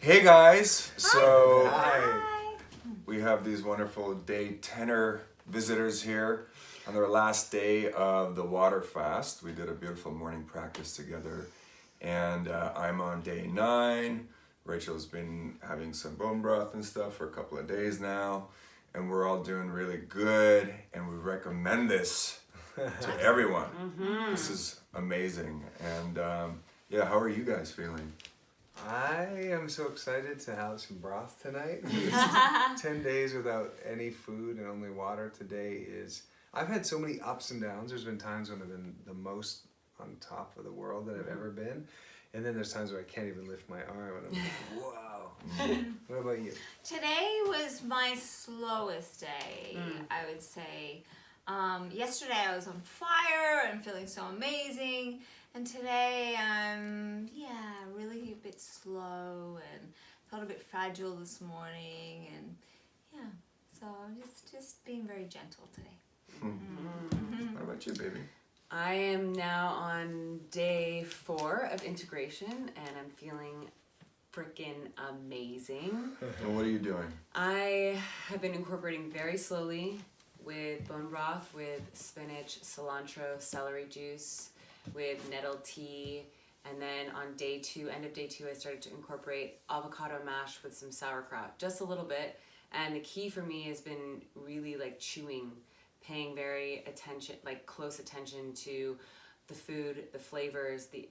Hey guys, so Hi. we have these wonderful day 10er visitors here on their last day of the water fast. We did a beautiful morning practice together, and I'm on day 9. Rachel's been having some bone broth and stuff for a couple of days now, and we're all doing really good, and we recommend this to everyone. This is amazing, and yeah, how are you guys feeling? I am so excited to have some broth tonight. 10 days without any food and only water today is... I've had so many ups and downs. There's been times when I've been the most on top of the world that I've ever been. And then there's times where I can't even lift my arm and I'm like, wow. What about you? Today was my slowest day, I would say. Yesterday I was on fire and feeling so amazing. And today I'm, really a bit slow and felt a bit fragile this morning. And so I'm just being very gentle today. How about you, baby? I am now on day 4 of integration and I'm feeling freaking amazing. And what are you doing? I have been incorporating very slowly with bone broth, with spinach, cilantro, celery juice, with nettle tea, and then on day 2, end of day 2, I started to incorporate avocado mash with some sauerkraut, just a little bit. And the key for me has been really like chewing, paying very close attention to the food, the flavors, the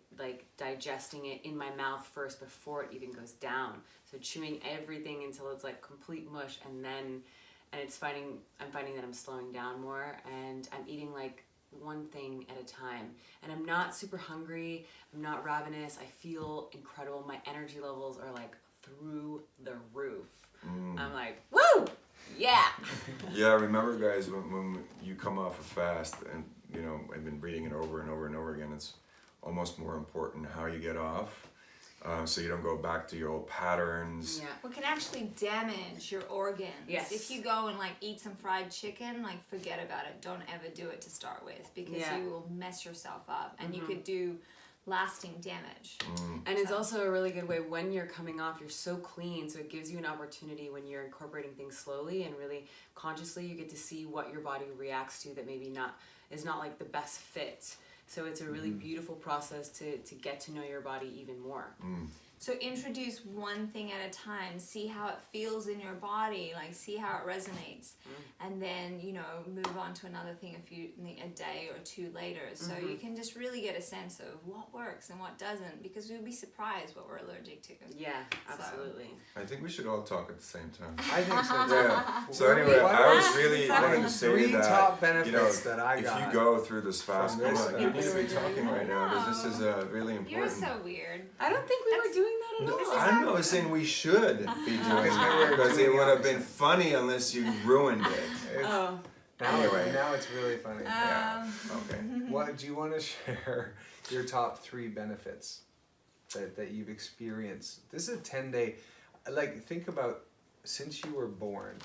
digesting it in my mouth first before it even goes down. So chewing everything until it's like complete mush, and I'm finding that I'm slowing down more, and I'm eating like one thing at a time. And I'm not super hungry, I'm not ravenous, I feel incredible. My energy levels are like through the roof. I'm like, woo! Yeah! Yeah, remember guys, when you come off a fast, and you know, I've been reading it over and over and over again, it's almost more important how you get off, so you don't go back to your old patterns. Yeah. What can actually damage your organs. Yes. If you go and eat some fried chicken, forget about it. Don't ever do it to start with, because you will mess yourself up and you could do lasting damage. And it's also a really good way when you're coming off, you're so clean, so it gives you an opportunity when you're incorporating things slowly and really consciously, you get to see what your body reacts to that maybe is not like the best fit. So it's a really beautiful process to get to know your body even more. So introduce one thing at a time, see how it feels in your body, see how it resonates, and then, move on to another thing a day or 2 later. So you can just really get a sense of what works and what doesn't, because we'll be surprised what we're allergic to. Yeah, absolutely. I think we should all talk at the same time. I think so too. Yeah. So anyway, I was really wanting to say 3 that, top benefits that I if got. you go through this fast, from this come on, you need to be fast. talking right now, because this is really important. You're so weird. I don't think we were doing that at all. I'm not saying we should be doing that, because it would have been funny unless you ruined it. Oh. Now it's really funny. Yeah. Okay. What do you want to share your top 3 benefits that you've experienced? This is a 10-day, think about, since you were born,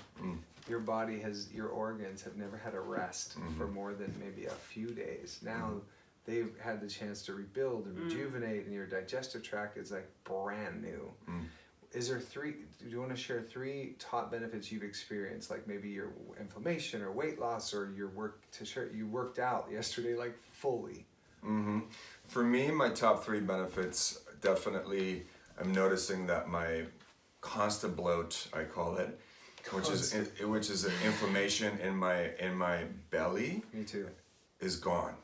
your body your organs have never had a rest for more than maybe a few days. Now they've had the chance to rebuild and rejuvenate, and your digestive tract is brand new. Is there 3, do you want to share 3 top benefits you've experienced, maybe your inflammation or weight loss, or your you worked out yesterday fully? For me, my top 3 benefits, definitely, I'm noticing that my constant bloat, I call it, which is an inflammation in my belly. Me too. Is gone,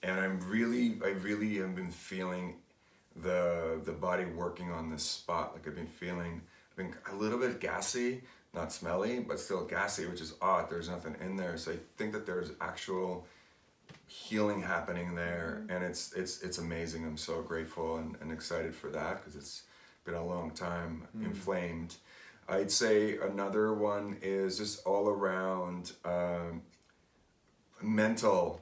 and I really have been feeling the body working on this spot. I've been a little bit gassy, not smelly, but still gassy, which is odd. There's nothing in there, so I think that there's actual healing happening there, and it's amazing. I'm so grateful and excited for that, because it's been a long time inflamed. I'd say another one is just all around mental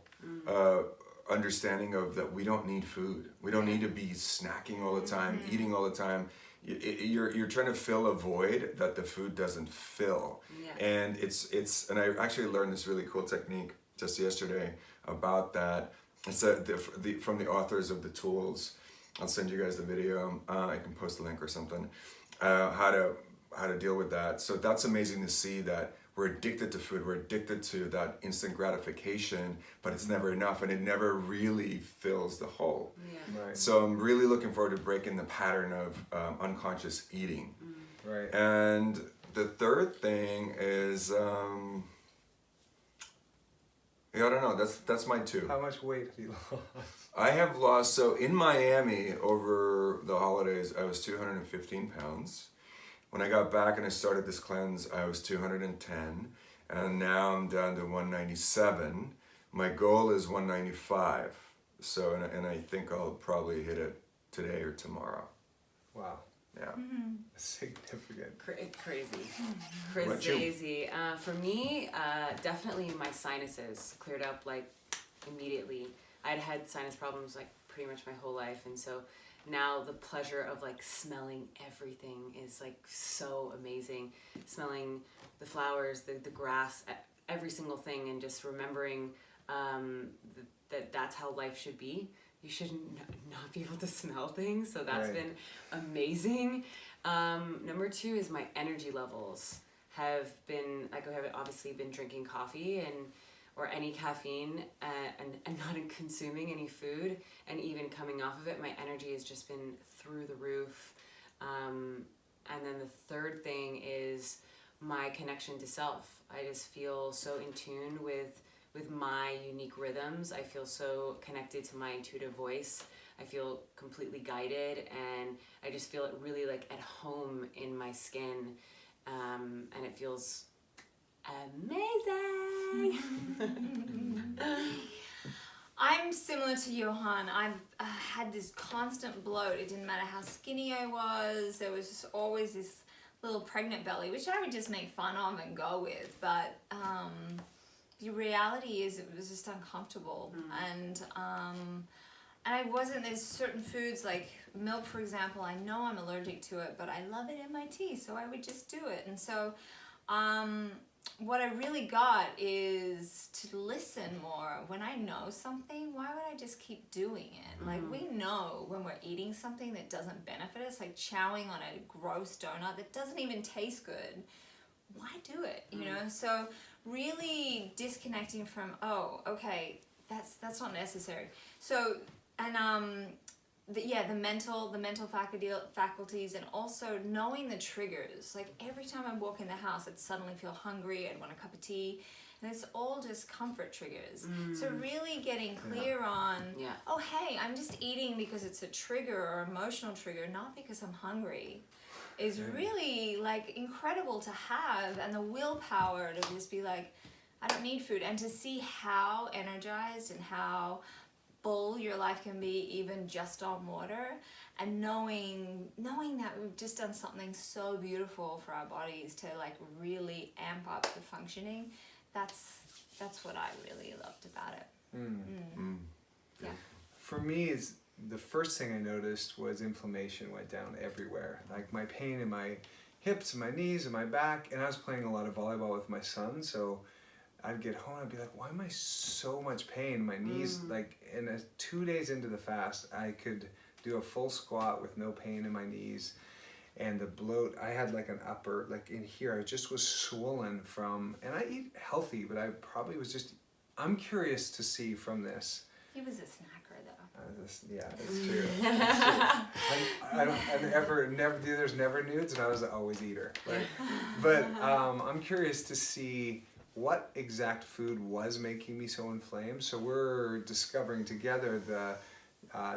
understanding of that we don't need food. We don't need to be snacking all the time, eating all the time. You're trying to fill a void that the food doesn't fill. Yeah. And and I actually learned this really cool technique just yesterday about that. It's from the authors of the tools. I'll send you guys the video. I can post a link or something. how to deal with that. So that's amazing to see that we're addicted to food. We're addicted to that instant gratification, but it's never enough, and it never really fills the hole. Yeah. Right. So I'm really looking forward to breaking the pattern of unconscious eating. Right. And the third thing is, yeah, I don't know. That's my two. How much weight have you lost? I have lost, so in Miami over the holidays, I was 215 pounds. When I got back and I started this cleanse, I was 210, and now I'm down to 197. My goal is 195. So, and I think I'll probably hit it today or tomorrow. Wow. Yeah. Significant. Crazy. What about you? Crazy. For me, definitely my sinuses cleared up like immediately. I'd had sinus problems like pretty much my whole life, and so now the pleasure of like smelling everything is like so amazing. Smelling the flowers, the grass, every single thing, and just remembering that that's how life should be. You should not be able to smell things, so that's Right. been amazing. Number 2 is my energy levels have been, like I have obviously been drinking coffee or any caffeine and not consuming any food, and even coming off of it, my energy has just been through the roof. And then the third thing is my connection to self. I just feel so in tune with my unique rhythms. I feel so connected to my intuitive voice. I feel completely guided, and I just feel it really like at home in my skin, and it feels amazing. I'm similar to Johan. I've had this constant bloat. It didn't matter how skinny I was. There was just always this little pregnant belly, which I would just make fun of and go with. But the reality is it was just uncomfortable. And I wasn't, there's certain foods like milk, for example, I know I'm allergic to it, but I love it in my tea, so I would just do it. And so what I really got is to listen more. When I know something, why would I just keep doing it? Like, we know when we're eating something that doesn't benefit us, like chowing on a gross donut that doesn't even taste good. Why do it, you know? So really disconnecting from, oh, okay, that's not necessary. So, and the mental faculties, and also knowing the triggers. Like every time I walk in the house, I'd suddenly feel hungry. I'd want a cup of tea, and it's all just comfort triggers. So really getting clear on, oh hey, I'm just eating because it's a trigger or emotional trigger, not because I'm hungry, is really like incredible to have, and the willpower to just be like, I don't need food, and to see how energized and how full your life can be even just on water, and knowing that we've just done something so beautiful for our bodies to like really amp up the functioning. That's what I really loved about it. Yeah. For me, is the first thing I noticed was inflammation went down everywhere. Like my pain in my hips and my knees and my back, and I was playing a lot of volleyball with my son, so I'd get home and I'd be like, why am I so much pain? My knees, like, and 2 days into the fast, I could do a full squat with no pain in my knees. And the bloat, I had like an upper, like in here, I just was swollen from, and I eat healthy, but I probably was just, I'm curious to see from this. He was a snacker though. Yeah, it's true. There's never nudes, and I was always eater. Right? But I'm curious to see what exact food was making me so inflamed. So we're discovering together the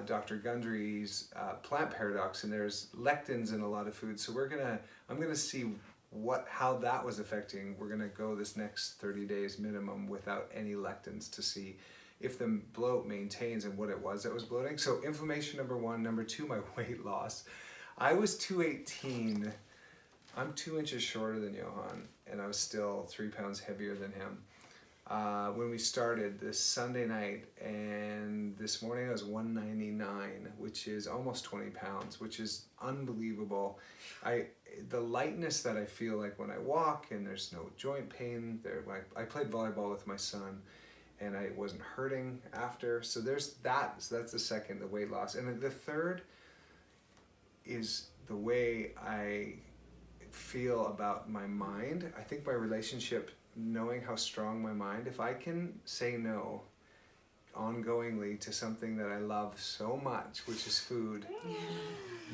Dr. Gundry's plant paradox, and there's lectins in a lot of foods. So I'm gonna see how that was affecting. We're gonna go this next 30 days minimum without any lectins to see if the bloat maintains and what it was that was bloating. So inflammation, number 1. Number 2, my weight loss. I was 218. I'm 2 inches shorter than Johan, and I was still 3 pounds heavier than him. When we started this Sunday night, and this morning I was 199, which is almost 20 pounds, which is unbelievable. The lightness that I feel like when I walk, and there's no joint pain there. I played volleyball with my son, and I wasn't hurting after. So there's that. So that's the second, the weight loss. And then the third is the way I feel about my mind. I think my relationship, knowing how strong my mind, if I can say no ongoingly to something that I love so much, which is food,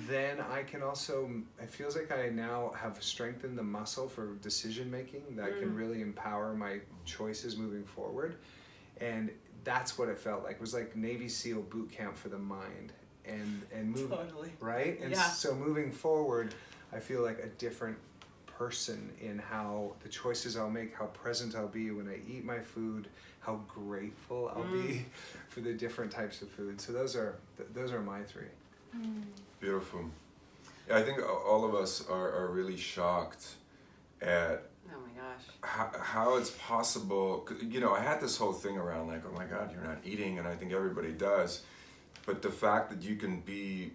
then I can also, it feels like I now have strengthened the muscle for decision making that can really empower my choices moving forward. And that's what it felt like. It was like Navy SEAL boot camp for the mind. And move, Totally. right? And Yeah. so moving forward, I feel like a different person in how the choices I'll make, how present I'll be when I eat my food, how grateful I'll be for the different types of food. So those are my three. Beautiful. Yeah, I think all of us are really shocked at Oh my gosh. how it's possible. 'Cause, you know, I had this whole thing around like, oh my God, you're not eating, and I think everybody does. But the fact that you can be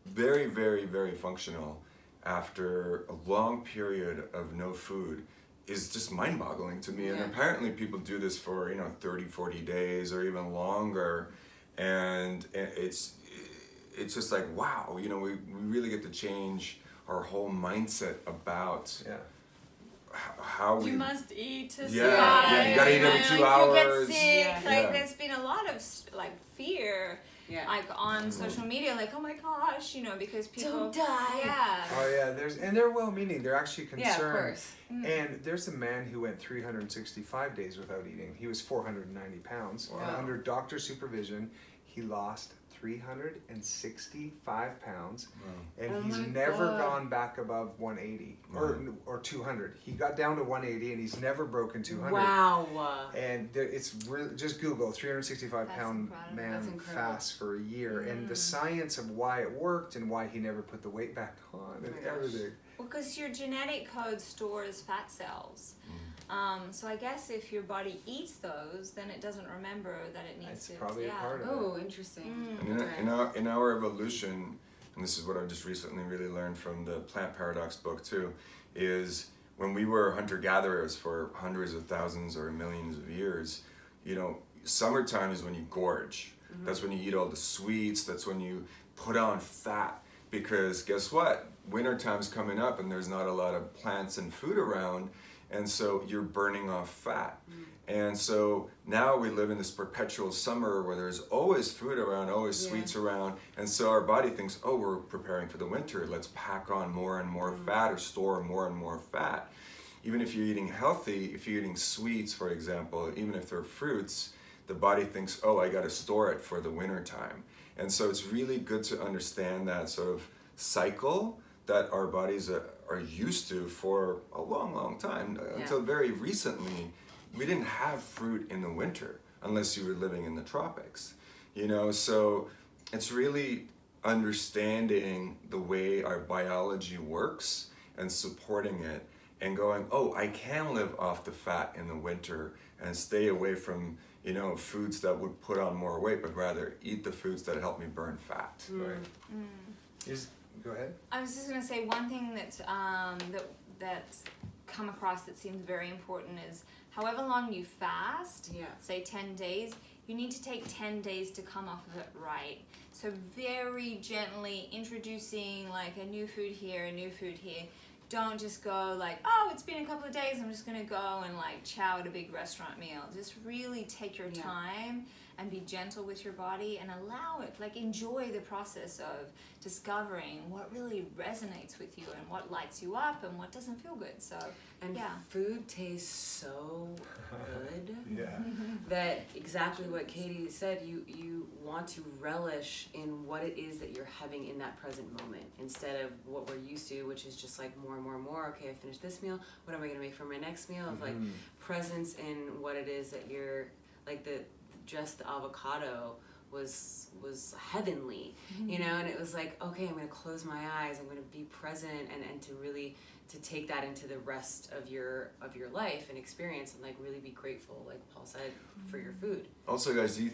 very, very, very functional after a long period of no food is just mind-boggling to me. And Yeah. apparently people do this for, 30, 40 days or even longer. And it's just like, wow, we really get to change our whole mindset about Yeah. how we... You must eat to Yeah, survive. you gotta eat every 2 hours. You get sick. Yeah. Like Yeah. there's been a lot of like fear, Yeah. like on social media, like oh my gosh, because people Don't die. Yeah. Oh yeah, and they're well-meaning. They're actually Yeah, of concerned. course. And there's a man who went 365 days without eating. He was 490 pounds. And Wow. under doctor supervision, he lost 365 pounds. And Oh he's my never God. gone back above 180 or 200. He got down to 180 and he's never broken 200. Wow. And it's really, just Google 365 That's pound incredible. man That's incredible. fast for a year, and the science of why it worked and why he never put the weight back on and my gosh. everything. Well, because your genetic code stores fat cells. So I guess if your body eats those, then it doesn't remember that it needs That's to. probably a part of it. Oh, interesting. And in our evolution, and this is what I've just recently really learned from the Plant Paradox book too, is when we were hunter-gatherers for hundreds of thousands or millions of years, summertime is when you gorge. That's when you eat all the sweets. That's when you put on fat. Because guess what? Wintertime's coming up and there's not a lot of plants and food around. And so you're burning off fat. And so now we live in this perpetual summer where there's always food around, always sweets around. And so our body thinks, oh, we're preparing for the winter. Let's pack on more and more fat or store more and more fat. Even if you're eating healthy, if you're eating sweets, for example, even if they're fruits, the body thinks, oh, I got to store it for the winter time. And so it's really good to understand that sort of cycle that our bodies are used to for a long, long time. Until very recently, we didn't have fruit in the winter unless you were living in the tropics. So it's really understanding the way our biology works and supporting it and going, oh, I can live off the fat in the winter and stay away from foods that would put on more weight, but rather eat the foods that help me burn fat. Right. Go ahead. I was just gonna say one thing that's come across that seems very important is however long you fast, say 10 days, you need to take 10 days to come off of it right. So very gently introducing like a new food here, a new food here. Don't just go like, oh, it's been a couple of days, I'm just gonna go and like chow at a big restaurant meal. Just really take your time and be gentle with your body and allow it, like enjoy the process of discovering what really resonates with you and what lights you up and what doesn't feel good. So And food tastes so good Yeah. that exactly what Katie said, you want to relish in what it is that you're having in that present moment instead of what we're used to, which is just like more and more and more. Okay, I finished this meal. What am I going to make for my next meal? Of like presence in what it is that you're like the avocado was heavenly, and it was like, okay, I'm going to close my eyes, I'm going to be present and to really to take that into the rest of your life and experience and like really be grateful, like Paul said, for your food. Also, guys, do you